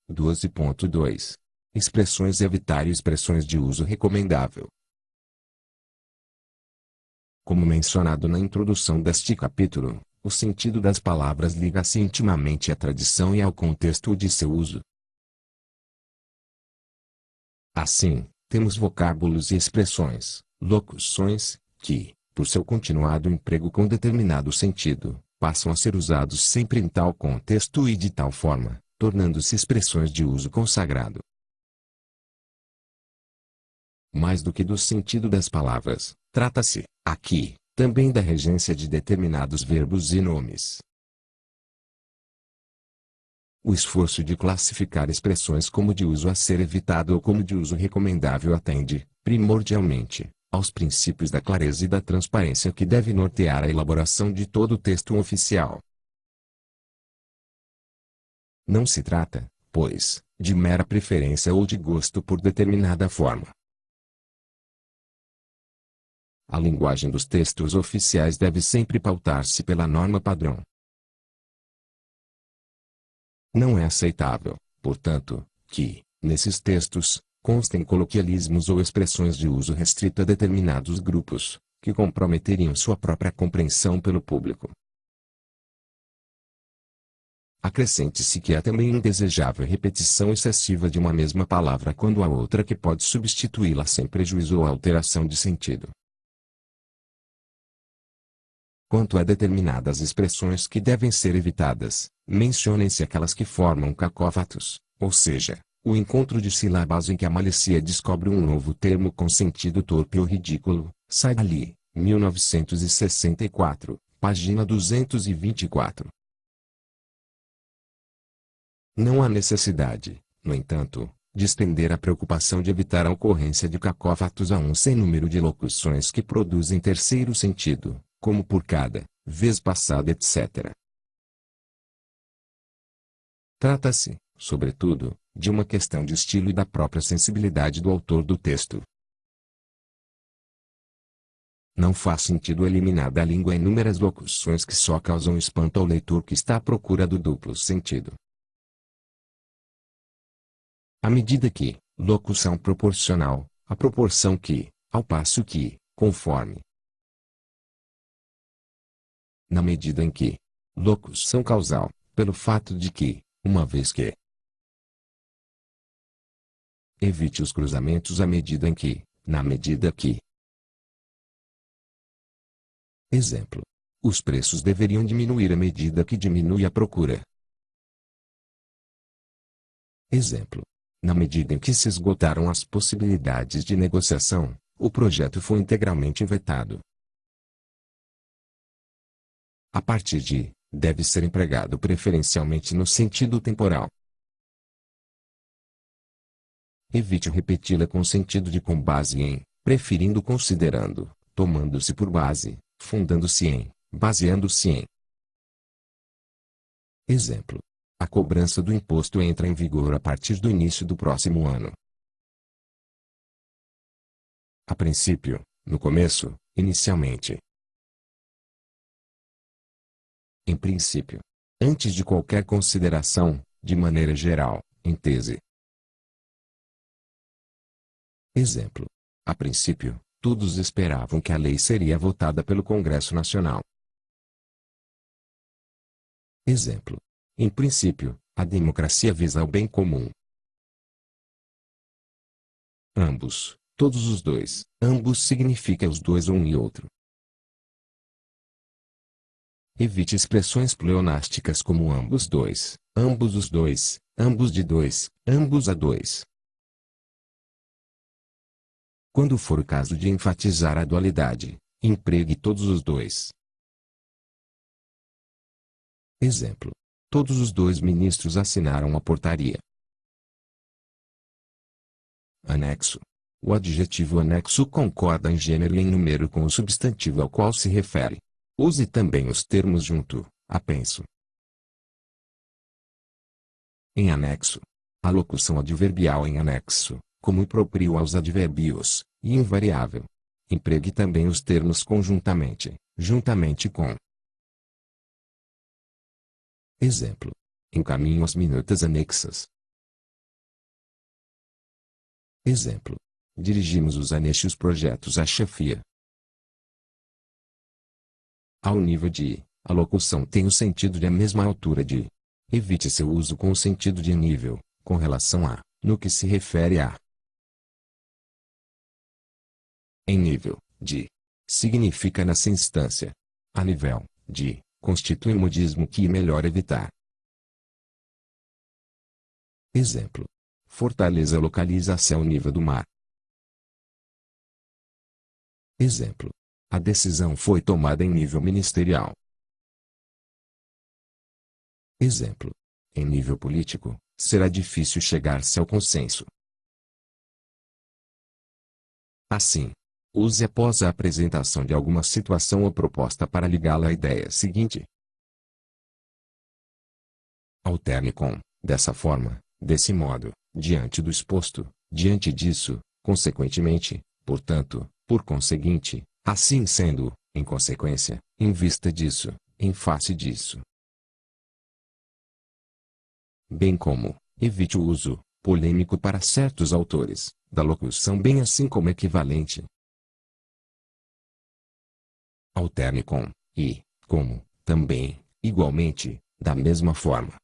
12.2. Expressões evitar e expressões de uso recomendável. Como mencionado na introdução deste capítulo, o sentido das palavras liga-se intimamente à tradição e ao contexto de seu uso. Assim, temos vocábulos e expressões, locuções, que, por seu continuado emprego com determinado sentido, passam a ser usados sempre em tal contexto e de tal forma, tornando-se expressões de uso consagrado. Mais do que do sentido das palavras, trata-se, aqui, também da regência de determinados verbos e nomes. O esforço de classificar expressões como de uso a ser evitado ou como de uso recomendável atende, primordialmente, aos princípios da clareza e da transparência que deve nortear a elaboração de todo o texto oficial. Não se trata, pois, de mera preferência ou de gosto por determinada forma. A linguagem dos textos oficiais deve sempre pautar-se pela norma padrão. Não é aceitável, portanto, que, nesses textos, constem coloquialismos ou expressões de uso restrito a determinados grupos, que comprometeriam sua própria compreensão pelo público. Acrescente-se que há também indesejável repetição excessiva de uma mesma palavra quando há outra que pode substituí-la sem prejuízo ou alteração de sentido. Quanto a determinadas expressões que devem ser evitadas, mencionem-se aquelas que formam cacófatos, ou seja, o encontro de sílabas em que a malicia descobre um novo termo com sentido torpe ou ridículo. Sai ali, 1964, página 224. Não há necessidade, no entanto, de estender a preocupação de evitar a ocorrência de cacófatos a um sem número de locuções que produzem terceiro sentido, como por cada, vez passada, etc. Trata-se, sobretudo, de uma questão de estilo e da própria sensibilidade do autor do texto. Não faz sentido eliminar da língua inúmeras locuções que só causam espanto ao leitor que está à procura do duplo sentido. À medida que, locução proporcional, a proporção que, ao passo que, conforme. Na medida em que, locução causal, pelo fato de que, uma vez que. Evite os cruzamentos à medida em que, na medida que. Exemplo. Os preços deveriam diminuir à medida que diminui a procura. Exemplo. Na medida em que se esgotaram as possibilidades de negociação, o projeto foi integralmente vetado. A partir de, deve ser empregado preferencialmente no sentido temporal. Evite repeti-la com sentido de com base em, preferindo considerando, tomando-se por base, fundando-se em, baseando-se em. Exemplo. A cobrança do imposto entra em vigor a partir do início do próximo ano. A princípio, no começo, inicialmente. Em princípio. Antes de qualquer consideração, de maneira geral, em tese. Exemplo. A princípio, todos esperavam que a lei seria votada pelo Congresso Nacional. Exemplo. Em princípio, a democracia visa o bem comum. Ambos, todos os dois, ambos significa os dois um e outro. Evite expressões pleonásticas como ambos dois, ambos os dois, ambos de dois, ambos a dois. Quando for o caso de enfatizar a dualidade, empregue todos os dois. Exemplo. Todos os dois ministros assinaram a portaria. Anexo. O adjetivo anexo concorda em gênero e em número com o substantivo ao qual se refere. Use também os termos junto, apenso. Em anexo. A locução adverbial em anexo, como próprio aos advérbios, e invariável. Empregue também os termos conjuntamente, juntamente com. Exemplo. Encaminho as minutas anexas. Exemplo. Dirigimos os anexos projetos à chefia. Ao nível de, a locução tem o sentido de a mesma altura de. Evite seu uso com o sentido de nível, com relação a, no que se refere a. Em nível, de. Significa nessa instância. A nível, de, constitui modismo que é melhor evitar. Exemplo. Fortaleza localiza-se ao nível do mar. Exemplo. A decisão foi tomada em nível ministerial. Exemplo. Em nível político, será difícil chegar-se ao consenso. Assim, use após a apresentação de alguma situação ou proposta para ligá-la à ideia seguinte. Alterne com, dessa forma, desse modo, diante do exposto, diante disso, consequentemente, portanto, por conseguinte, assim sendo, em consequência, em vista disso, em face disso. Bem como, evite o uso, polêmico para certos autores, da locução bem assim como equivalente. Alterne com, e, como, também, igualmente, da mesma forma.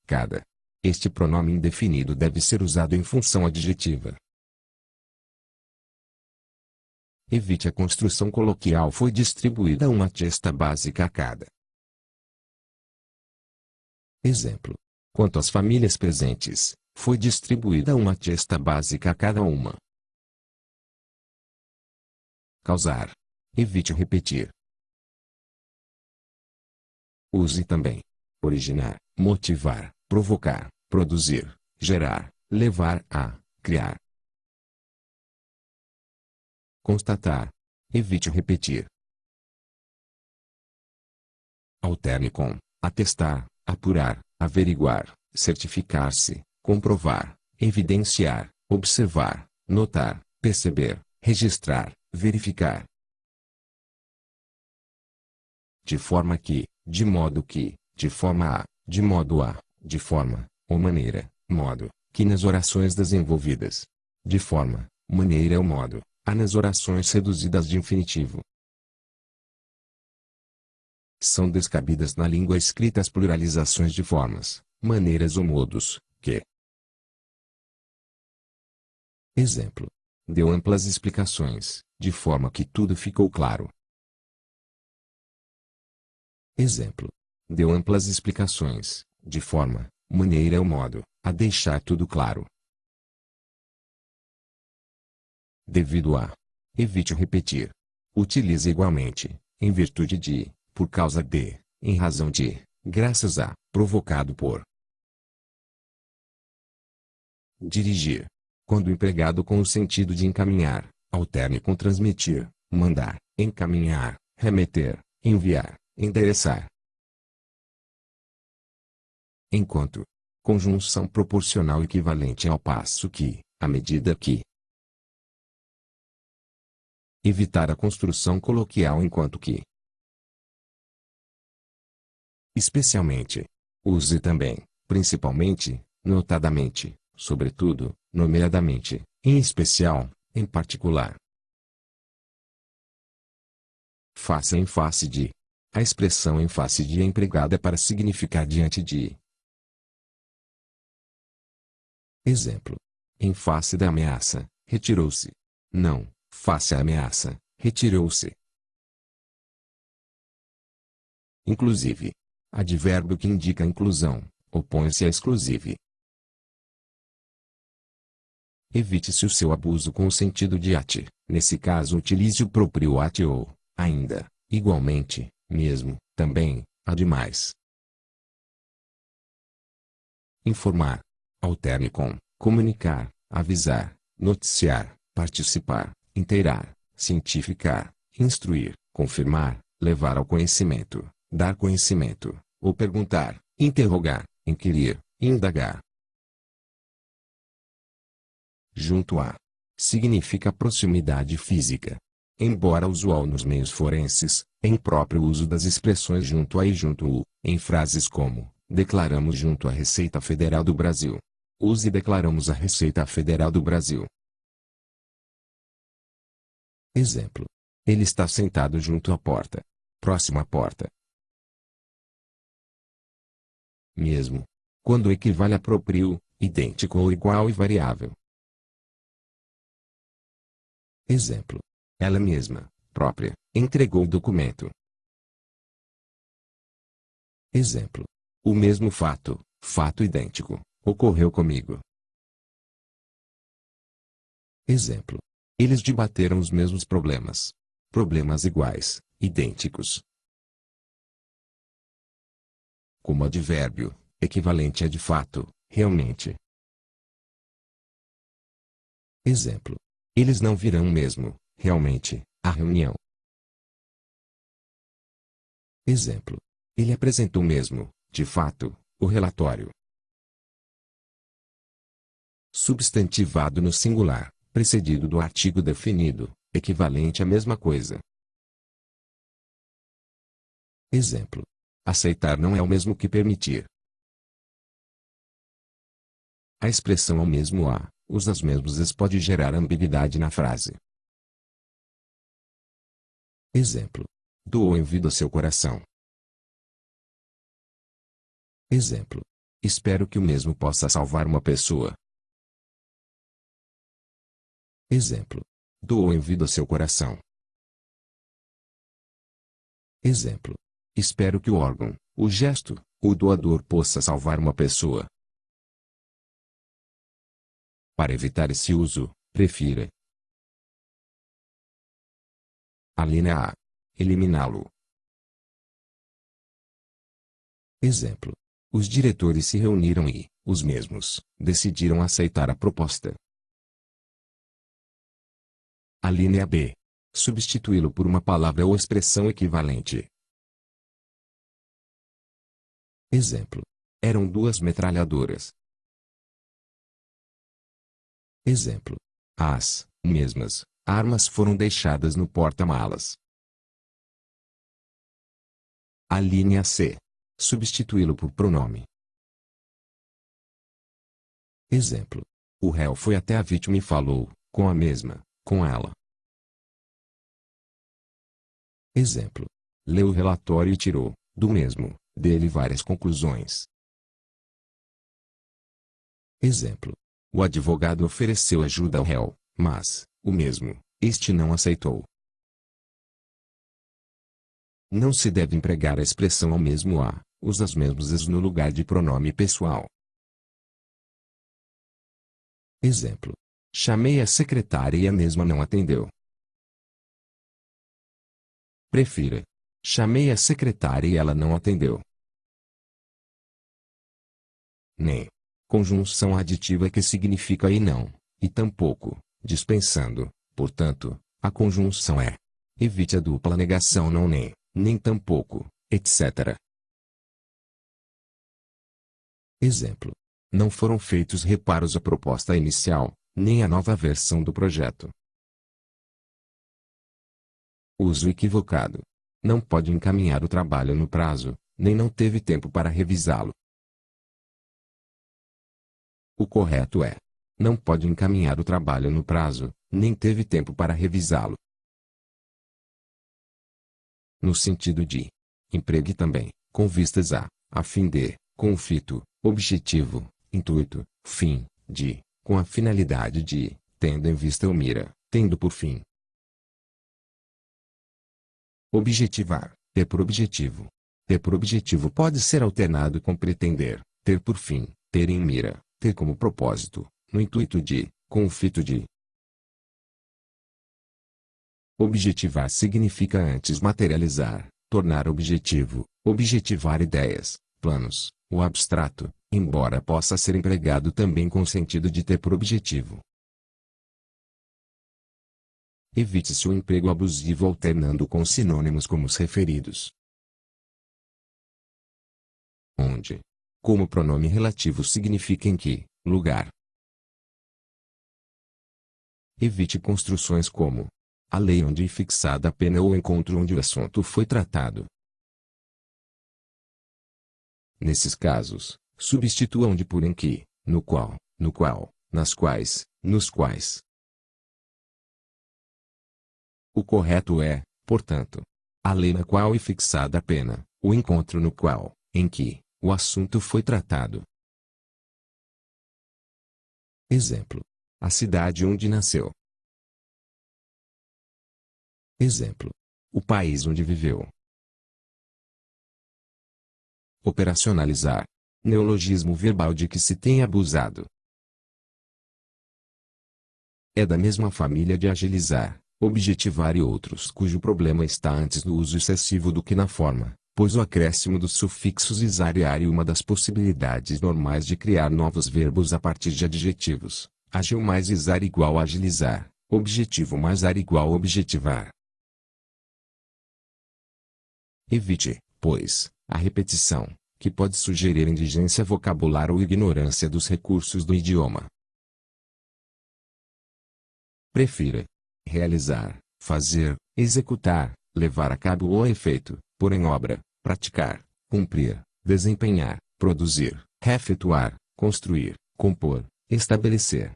Cada. Este pronome indefinido deve ser usado em função adjetiva. Evite a construção coloquial foi distribuída uma cesta básica a cada. Exemplo. Quanto às famílias presentes, foi distribuída uma cesta básica a cada uma. Causar. Evite repetir. Use também. Originar, motivar, provocar, produzir, gerar, levar a, criar. Constatar. Evite repetir. Alterne com, atestar, apurar, averiguar, certificar-se, comprovar, evidenciar, observar, notar, perceber, registrar, verificar. De forma que, de modo que, de forma a, de modo a, de forma, ou maneira, modo, que nas orações desenvolvidas. De forma, maneira ou modo, a nas orações reduzidas de infinitivo. São descabidas na língua escrita as pluralizações de formas, maneiras ou modos, que. Exemplo. Deu amplas explicações, de forma que tudo ficou claro. Exemplo. Deu amplas explicações, de forma, maneira ou modo, a deixar tudo claro. Devido a. Evite repetir. Utilize igualmente, em virtude de, por causa de, em razão de, graças a, provocado por. Dirigir. Quando empregado com o sentido de encaminhar, alterne com transmitir, mandar, encaminhar, remeter, enviar, endereçar. Enquanto. Conjunção proporcional equivalente ao passo que, à medida que. Evitar a construção coloquial enquanto que. Especialmente. Use também, principalmente, notadamente, sobretudo, nomeadamente, em especial, em particular. Face em face de. A expressão em face de é empregada para significar diante de. Exemplo. Em face da ameaça, retirou-se. Não, face à ameaça, retirou-se. Inclusive. Advérbio que indica a inclusão, opõe-se a exclusive. Evite-se o seu abuso com o sentido de ate. Nesse caso utilize o próprio ate ou, ainda, igualmente, mesmo, também, ademais. Informar. Alterne com, comunicar, avisar, noticiar, participar, inteirar, cientificar, instruir, confirmar, levar ao conhecimento, dar conhecimento, ou perguntar, interrogar, inquirir, indagar. Junto a. Significa proximidade física. Embora usual nos meios forenses, é impróprio o uso das expressões junto a e junto o, em frases como, declaramos junto à Receita Federal do Brasil. Use e declaramos a Receita Federal do Brasil. Exemplo. Ele está sentado junto à porta. Próximo à porta. Mesmo. Quando equivale a próprio, idêntico ou igual e variável. Exemplo. Ela mesma, própria, entregou o documento. Exemplo. O mesmo fato, fato idêntico, ocorreu comigo. Exemplo. Eles debateram os mesmos problemas. Problemas iguais, idênticos. Como advérbio, equivalente a de fato, realmente. Exemplo. Eles não virão mesmo, realmente, à reunião. Exemplo. Ele apresentou mesmo, de fato, o relatório. Substantivado no singular, precedido do artigo definido, equivalente à mesma coisa. Exemplo. Aceitar não é o mesmo que permitir. A expressão ao mesmo a, os mesmos pode gerar ambiguidade na frase. Exemplo. Doou em vida seu coração. Exemplo. Espero que o mesmo possa salvar uma pessoa. Exemplo. Doou em vida seu coração. Exemplo. Espero que o órgão, o gesto, o doador possa salvar uma pessoa. Para evitar esse uso, prefira a linha A. Eliminá-lo. Exemplo. Os diretores se reuniram e, os mesmos, decidiram aceitar a proposta. A linha B. Substituí-lo por uma palavra ou expressão equivalente. Exemplo. Eram duas metralhadoras. Exemplo. As mesmas armas foram deixadas no porta-malas. A linha C. Substituí-lo por pronome. Exemplo. O réu foi até a vítima e falou, com a mesma, com ela. Exemplo. Leu o relatório e tirou, do mesmo, dele várias conclusões. Exemplo. O advogado ofereceu ajuda ao réu, mas, o mesmo, este não aceitou. Não se deve empregar a expressão ao mesmo a, os mesmos no lugar de pronome pessoal. Exemplo. Chamei a secretária e a mesma não atendeu. Prefira. Chamei a secretária e ela não atendeu. Nem. Conjunção aditiva que significa e não, e tampouco, dispensando, portanto, a conjunção é. Evite a dupla negação não nem tampouco, etc. Exemplo. Não foram feitos reparos à proposta inicial, nem à nova versão do projeto. Uso equivocado. Não pode encaminhar o trabalho no prazo, nem não teve tempo para revisá-lo. O correto é: não pode encaminhar o trabalho no prazo, nem teve tempo para revisá-lo. No sentido de: empregue também, com vistas a fim de, confito, objetivo, intuito, fim, de, com a finalidade de, tendo em vista ou mira, tendo por fim. Objetivar, ter por objetivo. Ter por objetivo pode ser alternado com pretender, ter por fim, ter em mira, ter como propósito, no intuito de, com o fito de. Objetivar significa antes materializar, tornar objetivo, objetivar ideias, planos, o abstrato, embora possa ser empregado também com o sentido de ter por objetivo. Evite-se o emprego abusivo alternando com sinônimos como os referidos. Onde. Como pronome relativo significa em que lugar. Evite construções como a lei onde é fixada a pena ou o encontro onde o assunto foi tratado. Nesses casos, substitua onde por em que, no qual, no qual, nas quais, nos quais. O correto é, portanto, a lei na qual é fixada a pena, o encontro no qual, em que, o assunto foi tratado. Exemplo: a cidade onde nasceu. Exemplo: o país onde viveu. Operacionalizar. Neologismo verbal de que se tem abusado. É da mesma família de agilizar, objetivar e outros cujo problema está antes no uso excessivo do que na forma, pois o acréscimo dos sufixos isar e ar é uma das possibilidades normais de criar novos verbos a partir de adjetivos. Agil mais isar igual a agilizar, objetivo mais ar igual a objetivar. Evite, pois, a repetição, que pode sugerir indigência vocabular ou ignorância dos recursos do idioma. Prefira realizar, fazer, executar, levar a cabo ou a efeito, pôr em obra, praticar, cumprir, desempenhar, produzir, efetuar, construir, compor, estabelecer.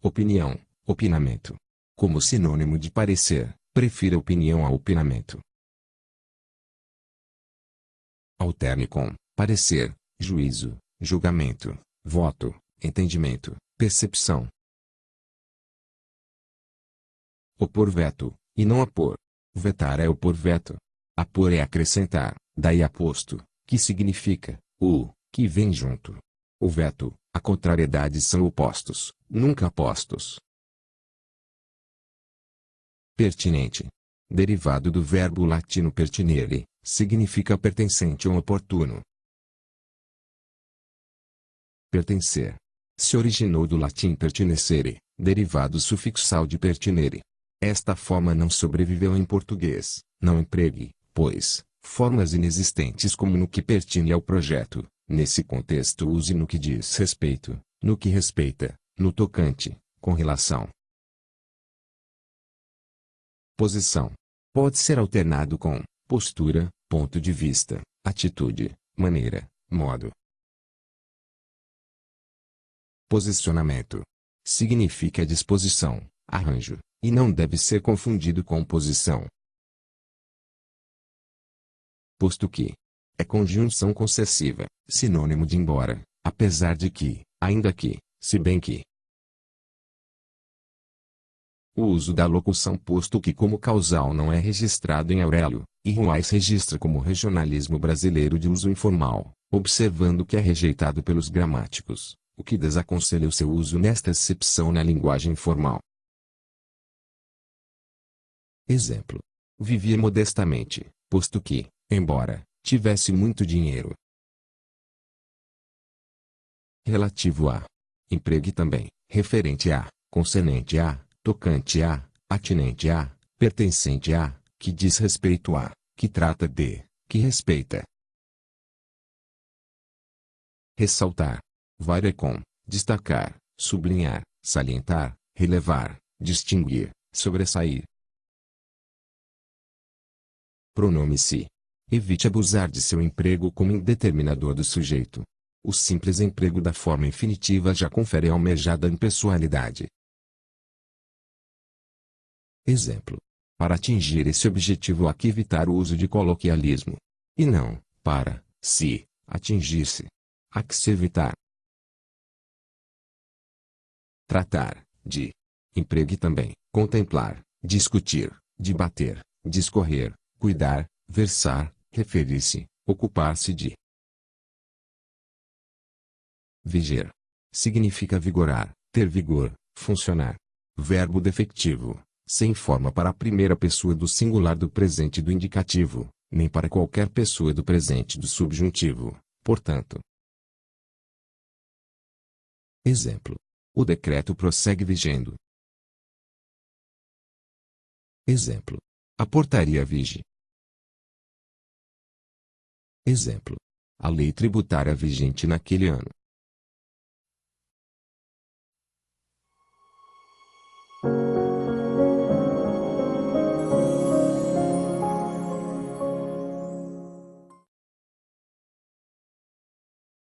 Opinião, opinamento. Como sinônimo de parecer, prefira opinião a opinamento. Alterne com parecer, juízo, julgamento, voto, entendimento, percepção. Opor veto, e não apor. Vetar é opor veto. Apor é acrescentar, daí aposto, que significa, o, que vem junto. O veto, a contrariedade são opostos, nunca opostos. Pertinente. Derivado do verbo latino pertinere, significa pertencente ou oportuno. Pertencer. Se originou do latim pertinecere, derivado sufixal de pertinere. Esta forma não sobreviveu em português. Não empregue, pois, formas inexistentes como no que pertine ao projeto. Nesse contexto use no que diz respeito, no que respeita, no tocante, com relação. Posição. Pode ser alternado com postura, ponto de vista, atitude, maneira, modo. Posicionamento. Significa disposição, arranjo, e não deve ser confundido com posição. Posto que. É conjunção concessiva, sinônimo de embora, apesar de que, ainda que, se bem que. O uso da locução posto que como causal não é registrado em Aurélio, e Ruais registra como regionalismo brasileiro de uso informal, observando que é rejeitado pelos gramáticos, o que desaconselha o seu uso nesta acepção na linguagem formal. Exemplo: vivia modestamente, posto que, embora, tivesse muito dinheiro. Relativo a. Empregue também, referente a, concernente a, tocante a, atinente a, pertencente a, que diz respeito a, que trata de, que respeita. Ressaltar. Varia com, destacar, sublinhar, salientar, relevar, distinguir, sobressair. Pronome se. Evite abusar de seu emprego como indeterminador do sujeito. O simples emprego da forma infinitiva já confere almejada impessoalidade. Exemplo: para atingir esse objetivo há que evitar o uso de coloquialismo. E não, para, se, atingir-se. Há que se evitar. Tratar, de. Empregue também, contemplar, discutir, debater, discorrer, cuidar, versar, referir-se, ocupar-se de. Viger. Significa vigorar, ter vigor, funcionar. Verbo defectivo, sem forma para a primeira pessoa do singular do presente do indicativo, nem para qualquer pessoa do presente do subjuntivo, portanto. Exemplo: o decreto prossegue vigendo. Exemplo: a portaria vige. Exemplo: a lei tributária vigente naquele ano.